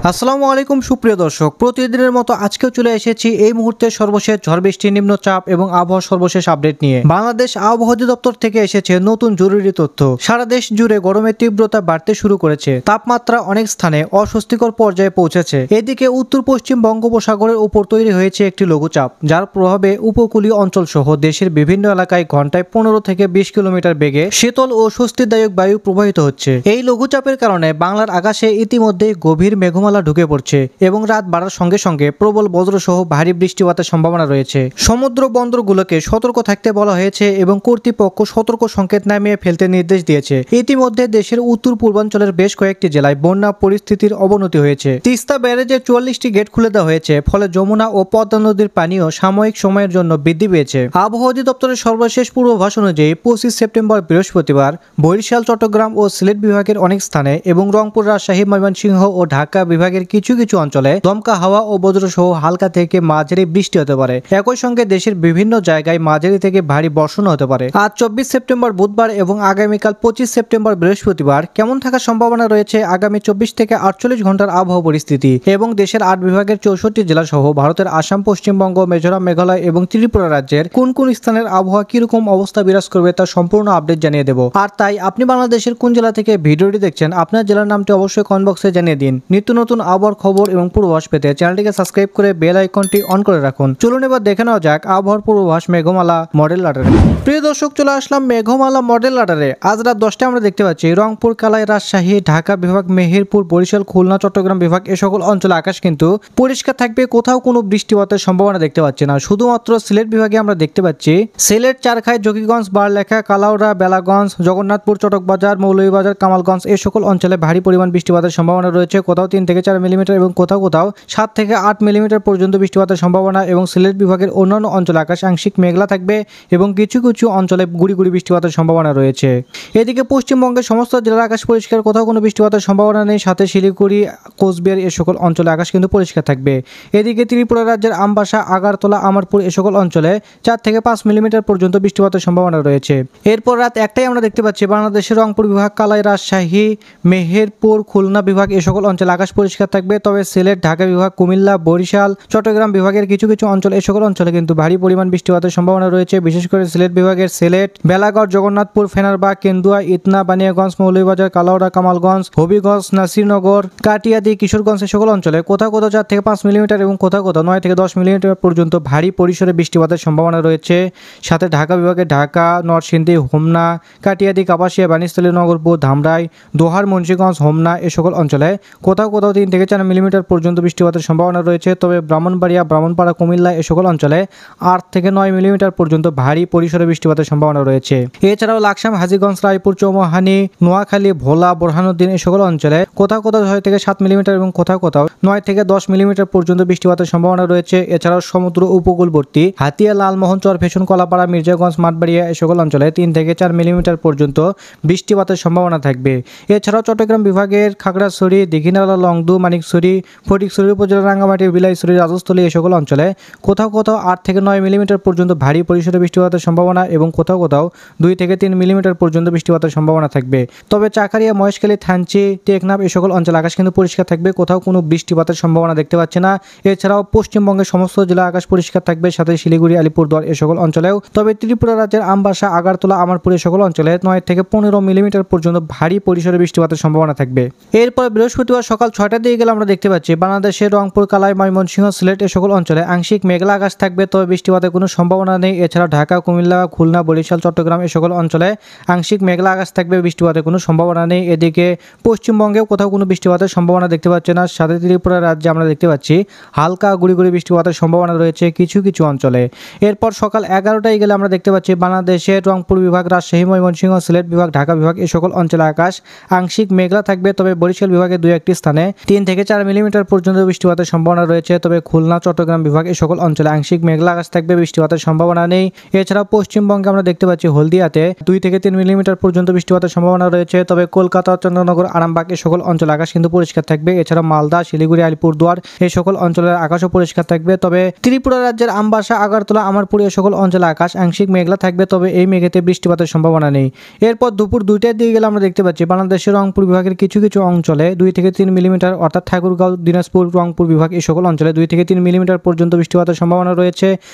আসসালামু আলাইকুম সুপ্রিয় দর্শক, প্রতিদিনের মতো আজকেও চলে এসেছি এই মুহূর্তে সর্বশেষ ঝড় বৃষ্টি, নিম্নচাপ এবং আবহাওয়ার সর্বশেষ আপডেট নিয়ে। বাংলাদেশ আবহাওয়া অধিদপ্তর থেকে এসেছে নতুন জরুরি তথ্য। সারা দেশ জুড়ে গরমের তীব্রতা বাড়তে শুরু করেছে, তাপমাত্রা অনেক স্থানে অস্বস্তিকর পর্যায়ে পৌঁছেছে। এদিকে উত্তর পশ্চিম বঙ্গোপসাগরের উপর তৈরি হয়েছে একটি লঘুচাপ, যার প্রভাবে উপকূলীয় অঞ্চল সহ দেশের বিভিন্ন এলাকায় ঘন্টায় 15 থেকে 20 কিলোমিটার বেগে শীতল ও স্বস্তিদায়ক বায়ু প্রবাহিত হচ্ছে। এই লঘুচাপের কারণে বাংলার আকাশে ইতিমধ্যেই গভীর মেঘমালা ঢুকে পড়ছে এবং রাত বাড়ার সঙ্গে সঙ্গে প্রবল বজ্রসহ ভারী বৃষ্টিপাতের সম্ভাবনা রয়েছে। সমুদ্র বন্দরগুলোকে সতর্ক থাকতে বলা হয়েছে এবং কর্তৃপক্ষ সতর্ক সংকেত নামিয়ে ফেলতে নির্দেশ দিয়েছে। ইতিমধ্যে দেশের উত্তর পূর্বাঞ্চলের বেশ কয়েকটি জেলায় বন্যা পরিস্থিতির অবনতি হয়েছে। তিস্তা ব্যারেজের 44টি গেট খুলে দেওয়া হয়েছে, ফলে যমুনা ও পদ্মা নদীর পানিও সাময়িক সময়ের জন্য বৃদ্ধি পেয়েছে। আবহাওয়া অধিদপ্তরের সর্বশেষ পূর্বাভাস অনুযায়ী 25 সেপ্টেম্বর বৃহস্পতিবার বরিশাল, চট্টগ্রাম ও সিলেট বিভাগের অনেক স্থানে এবং রংপুর, রাজশাহী, ময়মনসিংহ ও ঢাকা বিভাগের কিছু কিছু অঞ্চলে দমকা হাওয়া ও বজ্রসহ হালকা থেকে মাঝারি বৃষ্টি হতে পারে। একই সঙ্গে দেশের বিভিন্ন জায়গায় মাঝারি থেকে ভারী বর্ষণ হতে পারে। আজ 24 সেপ্টেম্বর বুধবার এবং আগামীকাল 25 সেপ্টেম্বর বৃহস্পতিবার কেমন থাকার সম্ভাবনা রয়েছে আগামী 24 থেকে 48 ঘন্টার আবহাওয়া পরিস্থিতি এবং দেশের 8 বিভাগের 64 জেলা সহ ভারতের আসাম, পশ্চিমবঙ্গ, মিজোরাম, মেঘালয় এবং ত্রিপুরা রাজ্যের কোন কোন স্থানের আবহাওয়া কিরকম অবস্থা বিরাজ করবে তার সম্পূর্ণ আপডেট জানিয়ে দেব। আর তাই আপনি বাংলাদেশের কোন জেলা থেকে ভিডিওটি দেখছেন, আপনার জেলার নামটি অবশ্যই কমেন্ট বক্সে জানিয়ে দিন। নিত্য নতুন আবহাওয়ার খবর এবং পূর্বাভাস পেতে চ্যানেলটিকে সাবস্ক্রাইব করে বেল আইকনটি অন করে রাখুন। চলুন এবার দেখে নেওয়া যাক আবহাওয়ার পূর্বাভাস মেঘমালা মডেল রাডারে। প্রিয় দর্শক, চলে আসলাম মেঘমালা মডেল রাডারে। আজ রাত 10টায় আমরা দেখতে পাচ্ছি রংপুর, কালাই, রাজশাহী, ঢাকা বিভাগ, মেহেরপুর, বরিশাল, খুলনা, চট্টগ্রাম বিভাগ এ সকল অঞ্চলে আকাশ কিন্তু পরিষ্কার থাকবে, কোথাও কোনো বৃষ্টিপাতের সম্ভাবনা দেখতে পাচ্ছি না। শুধুমাত্র সিলেট বিভাগে আমরা দেখতে পাচ্ছি সিলেট, চারখাই, জকিগঞ্জ, বারলেখা, কালাউড়া, বেলাগঞ্জ, জগন্নাথপুর, চটকবাজার, মৌলভীবাজার, কামালগঞ্জ এই সকল অঞ্চলে ভারী পরিমাণ বৃষ্টিপাতের সম্ভাবনা রয়েছে। কোথাও 3 থেকে 4 মিলিমিটার এবং কোথাও কোথাও 7 থেকে 8 মিলিমিটার পর্যন্ত বৃষ্টিপাতের সম্ভাবনা। এবং সিলেট বিভাগের অন্যান্য অঞ্চলে আকাশ আংশিক মেঘলা থাকবে এবং কিছু কিছু অঞ্চলে গুড়ি গুড়ি বৃষ্টিপাতের সম্ভাবনা রয়েছে। এদিকে পশ্চিমবঙ্গের সমস্ত জেলার আকাশ পরিষ্কার, কোথাও কোনো বৃষ্টিপাতের সম্ভাবনা নেই। সাথে শিলিগুড়ি, কোচবিহার এ সকল অঞ্চলে আকাশ কিন্তু পরিষ্কার থাকবে। এদিকে ত্রিপুরা রাজ্যের আমবাসা, আগারতলা, আমারপুর এ সকল অঞ্চলে 4 থেকে 5 মিলিমিটার পর্যন্ত বৃষ্টিপাতের সম্ভাবনা রয়েছে। এরপর রাত 1টায় আমরা দেখতে পাচ্ছি বাংলাদেশের রংপুর বিভাগ, কালাই, রাজশাহী, মেহেরপুর, খুলনা বিভাগ এ সকল অঞ্চলে আকাশ পরিষ্কার থাকবে। তবে সিলেট, ঢাকা বিভাগ, কুমিল্লা, বরিশাল, চট্টগ্রাম বিভাগের কিছু কিছু অঞ্চল এ সকল অঞ্চলে কিন্তু ভারী পরিমাণ বৃষ্টিপাতের সম্ভাবনা রয়েছে। বিশেষ করে সিলেট বিভাগের সিলেট, বেলাগড়, জগন্নাথপুর, ফেনারবাগ, কেন্দুয়া, ইতনা, বানিয়াগঞ্জ, মৌলভীবাজার, কালাউড়া, কামালগঞ্জ, হবিগঞ্জ, নাসিরনগর, কাটিয়াদি, কিশোরগঞ্জ এ সকল অঞ্চলে কোথাও কোথাও 4 থেকে 5 মিলিমিটার এবং কোথাও কোথাও 9 থেকে 10 মিলিমিটার পর্যন্ত ভারী পরিসরে বৃষ্টিপাতের সম্ভাবনা রয়েছে। সাথে ঢাকা বিভাগে ঢাকা, নরসিংদী, হোমনা, কাটিয়াদি, কাপাসিয়া, বানিস্থলী, নগরপুর, ধামরাই, দোহার, মুন্সিগঞ্জ, হোমনা এ সকল অঞ্চলে কোথাও কোথাও 3 থেকে 4 মিলিমিটার পর্যন্ত বৃষ্টিপাতের সম্ভাবনা রয়েছে। তবে ব্রাহ্মণবাড়িয়া, ব্রাহ্মণপাড়া, কুমিল্লা এ সকল অঞ্চলে 8 থেকে 9 মিলিমিটার পর্যন্ত ভারী পরিসরে বৃষ্টিপাতের সম্ভাবনা রয়েছে। এছাড়াও লাকসাম, হাজীগঞ্জ, রায়পুর, চৌমুহানি, নোয়াখালী, ভোলা, বোরহানুদ্দিন এ সকল অঞ্চলে কোথাও কোথাও 6 থেকে 7 মিলিমিটার এবং কোথাও কোথাও 9 থেকে 10 মিলিমিটার পর্যন্ত বৃষ্টিপাতের সম্ভাবনা রয়েছে। এছাড়াও সমুদ্র উপকূলবর্তী হাতিয়া, লালমোহন, চরফেশন, কলাপাড়া, মির্জাগঞ্জ, মাঠবাড়িয়া এ সকল অঞ্চলে 3 থেকে 4 মিলিমিটার পর্যন্ত বৃষ্টিপাতের সম্ভাবনা থাকবে। এছাড়াও চট্টগ্রাম বিভাগের খাগড়াছড়ি, দীঘিনালা, লংদু, মানিকছড়ি, ফটিকছড়ি উপজেলা, রাঙ্গামাটি, বিলাইছড়ি, রাজস্থলী এ সকল অঞ্চলে কোথাও কোথাও 8 থেকে 9 মিলিমিটার পর্যন্ত ভারী পরিসরে বৃষ্টিপাতের সম্ভাবনা এবং কোথাও কোথাও 2 থেকে 3 মিলিমিটার পর্যন্ত বৃষ্টিপাতের সম্ভাবনা থাকবে। তবে চাকারিয়া, মহেশখালী, থানচি, টেকনাফ এ সকল অঞ্চলে আকাশ কিন্তু পরিষ্কার থাকবে, কোথাও কোনো বৃষ্টিপাতের সম্ভাবনা দেখতে পাচ্ছে না। এছাড়াও পশ্চিমবঙ্গের সমস্ত জেলা আকাশ পরিষ্কার থাকবে, সাথে শিলিগুড়ি, আলিপুরদুয়ার এ সকল অঞ্চলেও। তবে ত্রিপুরা রাজ্যের আমবাসা, আগারতলা, আমারপুর এ সকল অঞ্চলে 9 থেকে 15 মিলিমিটার পর্যন্ত ভারী পরিসরে বৃষ্টিপাতের সম্ভাবনা থাকবে। এরপর বৃহস্পতিবার সকাল 6টার দিকে গেলে আমরা দেখতে পাচ্ছি বাংলাদেশের রংপুর, কালাই, ময়মনসিংহ, সিলেট এ সকল অঞ্চলে আংশিক মেঘলা আকাশ থাকবে, তবে বৃষ্টিপাতের কোনো সম্ভাবনা নেই। এছাড়া ঢাকা, কুমিল্লা, খুলনা, বরিশাল, চট্টগ্রাম এ সকল অঞ্চলে আংশিক মেঘলা আকাশ থাকবে, বৃষ্টিপাতের কোনো সম্ভাবনা নেই। এদিকে পশ্চিমবঙ্গেও কোথাও কোনো বৃষ্টিপাতের সম্ভাবনা দেখতে পাচ্ছে না। সাথে ত্রিপুরা রাজ্যে আমরা দেখতে পাচ্ছি হালকা গুড়ি গুড়ি বৃষ্টিপাতের সম্ভাবনা রয়েছে কিছু কিছু অঞ্চলে। এরপর সকাল 11টায় গেলে আমরা দেখতে পাচ্ছি বাংলাদেশের রংপুর বিভাগ, রাজশাহী, ময়মনসিংহ, সিলেট বিভাগ, ঢাকা বিভাগ এ সকল অঞ্চলে আকাশ আংশিক মেঘলা থাকবে। তবে বরিশাল বিভাগে 2-1টি স্থানে 3 থেকে 4 মিলিমিটার পর্যন্ত বৃষ্টিপাতের সম্ভাবনা রয়েছে। তবে খুলনা, চট্টগ্রাম বিভাগ এ সকল অঞ্চলে আংশিক মেঘলা আকাশ থাকবে, বৃষ্টিপাতের সম্ভাবনা নেই। এছাড়া পশ্চিমবঙ্গে আমরা দেখতে পাচ্ছি হলদিয়াতে 2 থেকে 3 মিলিমিটার পর্যন্ত বৃষ্টিপাতের সম্ভাবনা রয়েছে। তবে কলকাতা, চন্দ্রনগর, আরামবাগ এ সকল অঞ্চলে আকাশ কিন্তু পরিষ্কার থাকবে। এছাড়া মালদা, শিলিগুড়ি, আলিপুরদুয়ার এই সকল অঞ্চলের আকাশও পরিষ্কার থাকবে। তবে ত্রিপুরা রাজ্যের আমবাসা, আগারতলা, আমারপুর এ সকল অঞ্চলে আকাশ আংশিক মেঘলা থাকবে, তবে এই মেঘেতে বৃষ্টিপাতের সম্ভাবনা নেই। এরপর দুপুর 2টার দিকে গেলে আমরা দেখতে পাচ্ছি বাংলাদেশের রংপুর বিভাগের কিছু কিছু অঞ্চলে 2 থেকে 3 মিলিমিটার অর্থাৎ ঠাকুরগাঁও, দিনাজপুর, রংপুর বিভাগ এই সকল অঞ্চলে 2 থেকে 3 মিলিমিটার পর্যন্ত বৃষ্টিপাতের সম্ভাবনা রয়েছে।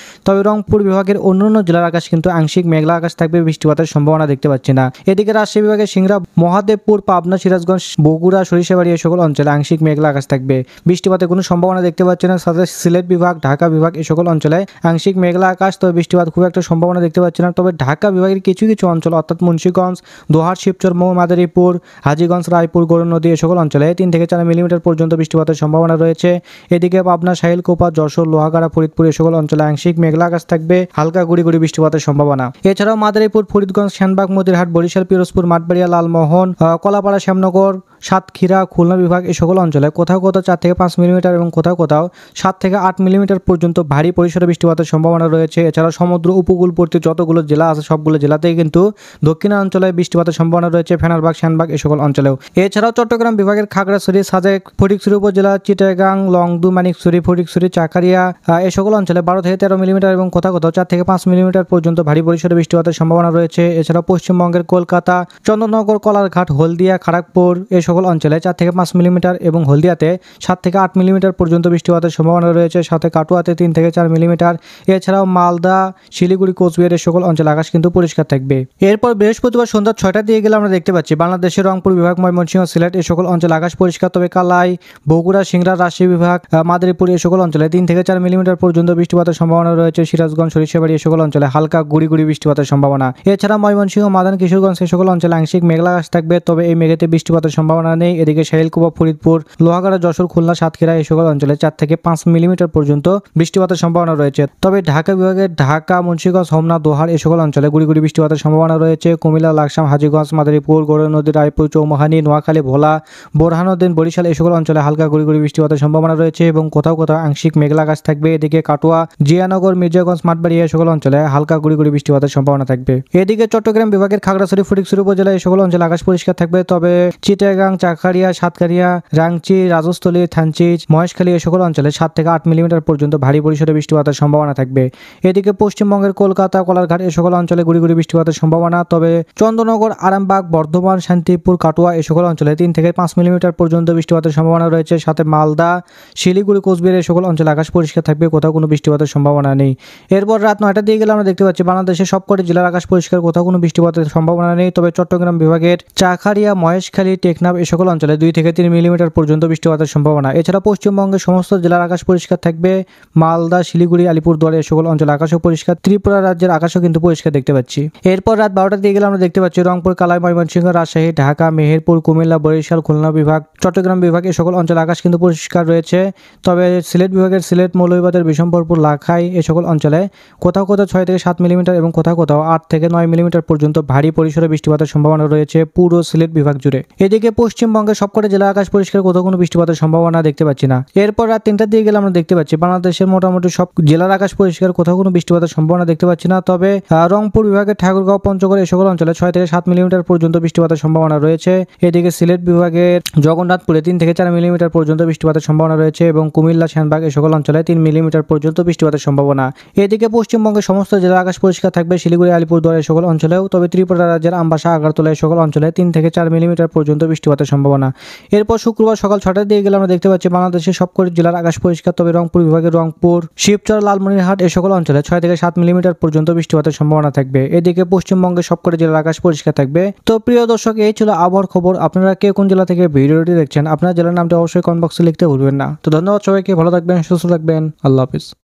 তবে রংপুর বিভাগের অন্যান্য জেলার আকাশ কিন্তু আংশিক মেঘলা আকাশ থাকবে, বৃষ্টিপাতের সম্ভাবনা দেখতে পাচ্ছি না। এদিকে রাজশাহী বিভাগের সিংড়া, মহাদেবপুর, পাবনা, সিরাজগঞ্জ, বগুড়া, সরিষাবাড়ি এই সকল অঞ্চলে আংশিক মেঘলা আকাশ থাকবে, বৃষ্টিপাতের কোনো সম্ভাবনা দেখতে পাচ্ছি না। সাথে সিলেট বিভাগ, ঢাকা বিভাগ এই সকল অঞ্চলে আংশিক মেঘলা আকাশ, তবে বৃষ্টিপাত খুব একটা সম্ভাবনা দেখতে পাচ্ছি না। তবে ঢাকা বিভাগের কিছু কিছু অঞ্চল অর্থাৎ মুন্সিগঞ্জ, দোহার, শিবচর, মাদারীপুর, হাজীগঞ্জ, রায়পুর, গৌরনদী এই সকল অঞ্চলে 3 থেকে 4 মিলিমিটার পর্যন্ত বৃষ্টিপাতের সম্ভাবনা রয়েছে। এদিকে পাবনা, সাহিলকোপা, যশোর, লোহাগাড়া, ফরিদপুর এই সকল অঞ্চলে আংশিক মেঘলা আকাশ থাকবে, হালকা গুড়ি গুড়ি বৃষ্টিপাতের সম্ভাবনা। এছাড়াও মাদারীপুর, ফরিদগঞ্জ, সেনবাগ, মদিরহাট, বরিশাল, পিরোজপুর, মাঠবাড়িয়া, লালমোহন, কলাপাড়া, শ্যামনগর, সাতক্ষীরা, খুলনা বিভাগ এই সকল অঞ্চলে কোথাও কোথাও 4 থেকে 5 মিলিমিটার এবং কোথাও কোথাও 7 থেকে 8 মিলিমিটার পর্যন্ত ভারী পরিসরে বৃষ্টিপাতের সম্ভাবনা রয়েছে। এছাড়াও সমুদ্র উপকূলবর্তী যতগুলো জেলা আছে সবগুলো জেলাতেই কিন্তু দক্ষিণাঞ্চলে বৃষ্টিপাতের সম্ভাবনা রয়েছে, ফেনারবাগ, শানবাগ এই সকল অঞ্চলেও। এছাড়াও চট্টগ্রাম বিভাগের খাগড়াছড়ি, সাজেক, ফটিকছড়ি উপজেলা, চিটাগাং, লংদু, মানিকছড়ি, ফটিকছড়ি, চাকারিয়া এই সকল অঞ্চলে 12 থেকে 13 মিলিমিটার এবং কোথাও কোথাও 4 থেকে 5 মিলিমিটার পর্যন্ত ভারী পরিসরে বৃষ্টিপাতের সম্ভাবনা রয়েছে। এছাড়াও পশ্চিমবঙ্গের কলকাতা, চন্দননগর, কলারঘাট, হলদিয়া, খড়গপুর এই সকল অঞ্চলে 4 থেকে 5 মিলিমিটার এবং হলদিয়াতে 7 থেকে 8 মিলিমিটার পর্যন্ত বৃষ্টিপাতের সম্ভাবনা রয়েছে, সাথে কাটুয়াতে 3 থেকে 4 মিলিমিটার। এছাড়াও মালদা, শিলিগুড়ি, কোচবিহার এই সকল অঞ্চলে আকাশ কিন্তু পরিষ্কার থাকবে। এরপর বৃহস্পতিবার সন্ধ্যা 6টার দিকে গেলে আমরা দেখতে পাচ্ছি বাংলাদেশের রংপুর বিভাগ, ময়মনসিংহ, সিলেট এই সকল অঞ্চলে আকাশ পরিষ্কার, তবে কালাই, বগুড়া, সিংড়া, রাজশাহী বিভাগ, মাদারীপুর এই সকল অঞ্চলে 3 থেকে 4 মিলিমিটার পর্যন্ত বৃষ্টিপাতের সম্ভাবনা রয়েছে। সিরাজগঞ্জ, সরিষাবাড়ি এই সকল অঞ্চলে হালকা গুড়ি গুড়ি বৃষ্টিপাতের সম্ভাবনা। এছাড়া ময়মনসিংহ, মাদান, কিশোরগঞ্জ এই সকল অঞ্চলে আংশিক মেঘলা আকাশ থাকবে, তবে এই মেঘেতে বৃষ্টিপাতের সম্ভাবনা নেই। এদিকে সাহিলকুপা, ফরিদপুর, লোহাগাড়া, যশোর, খুলনা, সাতক্ষীরা এই সকল অঞ্চলে 4 থেকে 5 মিলিমিটার পর্যন্ত বৃষ্টিপাতের সম্ভাবনা রয়েছে। তবে ঢাকা বিভাগের ঢাকা, মুন্সিগঞ্জ, হোমনা, দোহার এই সকল অঞ্চলে গুড়ি গুড়ি বৃষ্টিপাতের সম্ভাবনা রয়েছে। কুমিল্লা, লাকসাম, হাজীগঞ্জ, মাদারীপুর, গৌরনদী, রায়পুর, চৌমুহানী, নোয়াখালী, ভোলা, বোরহানুদ্দিন, বরিশাল এই সকল অঞ্চলে হালকা গুড়ি গুড়ি বৃষ্টিপাতের সম্ভাবনা রয়েছে এবং কোথাও কোথাও আংশিক মেঘলা আকাশ থাকবে। এদিকে কাটুয়া, জিয়ানগর, মির্জাগঞ্জ, মাঠবাড়িয়া এই সকল অঞ্চলে হালকা গুড়ি গুড়ি বৃষ্টিপাতের সম্ভাবনা থাকবে। এদিকে চট্টগ্রাম বিভাগের খাগড়াছড়ি, ফটিকছড়ি উপজেলা এই সকল অঞ্চলে আকাশ পরিষ্কার থাকবে, তবে চিটাগাং, চাকারিয়া, সাতকারিয়া, রাংচি, রাজস্থলী, থানচি, মহেশখালী এই সকল অঞ্চলে 7 থেকে 8 মিলিমিটার পর্যন্ত ভারী পরিসরে বৃষ্টিপাতের সম্ভাবনা থাকবে। এদিকে পশ্চিমবঙ্গের কলকাতা, কলারঘাট এই সকল অঞ্চলে গুড়ি গুড়ি বৃষ্টিপাতের সম্ভাবনা, তবে চন্দ্রনগর, আরামবাগ, বর্ধমান, শান্তিপুর, কাটুয়া এই সকল অঞ্চলে 3 থেকে 5 মিলিমিটার পর্যন্ত বৃষ্টিপাতের সম্ভাবনা রয়েছে, সাথে মালদা, শিলিগুড়ি, কোচবিহার এই সকল অঞ্চলে আকাশ পরিষ্কার থাকবে, কোথাও কোনো বৃষ্টিপাতের সম্ভাবনা নেই। এরপর রাত 9টার দিকে গেলে আমরা দেখতে পাচ্ছি বাংলাদেশের সবকটি জেলার আকাশ পরিষ্কার, কোথাও কোনো বৃষ্টিপাতের সম্ভাবনা নেই, তবে চট্টগ্রাম বিভাগের চাকারিয়া, মহেশখালী, টেকনাফ এই সকল অঞ্চলে 2 থেকে 3 মিলিমিটার পর্যন্ত বৃষ্টিপাতের সম্ভাবনা। এছাড়া পশ্চিমবঙ্গের সমস্ত জেলার আকাশ পরিষ্কার থাকবে, মালদা, শিলিগুড়ি, আলিপুরদুয়ার এই সকল অঞ্চলে আকাশও পরিষ্কার, ত্রিপুরা রাজ্যের আকাশও কিন্তু পরিষ্কার দেখতে পাচ্ছি। এরপর রাত 12টার দিকে গেলে আমরা দেখতে পাচ্ছি রংপুর, কালাই, ময়মনসিংহ, রাজশাহী, ঢাকা, মেহেরপুর, কুমিল্লা, বরিশাল, খুলনা বিভাগ, চট্টগ্রাম বিভাগ এই সকল অঞ্চলে আকাশ কিন্তু পরিষ্কার রয়েছে, তবে সিলেট বিভাগের সিলেট, মৌলভীবাজার, বিশম্বরপুর, লাখাই এই সকল অঞ্চলে কোথাও কোথাও 6 থেকে 7 মিলিমিটার এবং কোথাও কোথাও 8 থেকে 9 মিলিমিটার পর্যন্ত ভারী পরিসরে বৃষ্টিপাতের সম্ভাবনা রয়েছে পুরো সিলেট বিভাগ জুড়ে। এদিকে পশ্চিমবঙ্গের সবকটি জেলা আকাশ পরিষ্কার, কোথাও কোনো বৃষ্টিপাতের সম্ভাবনা দেখতে পাচ্ছি না। এরপর রাত 3টার দিকে গেলে আমরা দেখতে পাচ্ছি বাংলাদেশের মোটামুটি সব জেলার আকাশ পরিষ্কার, কোথাও কোনো বৃষ্টিপাতের সম্ভাবনা দেখতে পাচ্ছি না, তবে রংপুর বিভাগের ঠাকুরগাঁও, পঞ্চগড় এই সকল অঞ্চলে 6 থেকে 7 মিলিমিটার পর্যন্ত বৃষ্টিপাতের সম্ভাবনা রয়েছে। এদিকে সিলেট বিভাগের জগন্নাথপুরে 3 থেকে 4 মিলিমিটার পর্যন্ত বৃষ্টিপাতের সম্ভাবনা রয়েছে এবং কুমিল্লা, সেনবাগ এই সকল অঞ্চলে 3 মিলিমিটার পর্যন্ত বৃষ্টিপাতের সম্ভাবনা। এদিকে পশ্চিমবঙ্গের সমস্ত জেলার আকাশ পরিষ্কার থাকবে, শিলিগুড়ি, আলিপুরদুয়ার এই সকল অঞ্চলেও, তবে ত্রিপুরা রাজ্যের আমবাসা, আগারতলা এই সকল অঞ্চলে 3 থেকে 4 মিলিমিটার পর্যন্ত বৃষ্টিপাতের সম্ভাবনা। এরপর শুক্রবার সকাল 6টার দিকে গেলে আমরা দেখতে পাচ্ছি বাংলাদেশের সবকটি জেলার আকাশ পরিষ্কার, তবে রংপুর বিভাগের রংপুর, শিবচর, লালমনিরহাট এই সকল অঞ্চলে 6 থেকে 7 মিলিমিটার পর্যন্ত বৃষ্টিপাতের সম্ভাবনা থাকবে। এদিকে পশ্চিমবঙ্গের সবকটি জেলার আকাশ পরিষ্কার থাকবে। তো প্রিয় দর্শক, এই ছিল আবহাওয়ার খবর। আপনারা কে কোন জেলা থেকে ভিডিওটি দেখছেন, আপনার জেলার নামটা অবশ্যই কমেন্ট বক্সে লিখতে ভুলবেন না। তো ধন্যবাদ সবাইকে, ভালো থাকবেন, সুস্থ থাকবেন, আল্লাহ হাফিজ।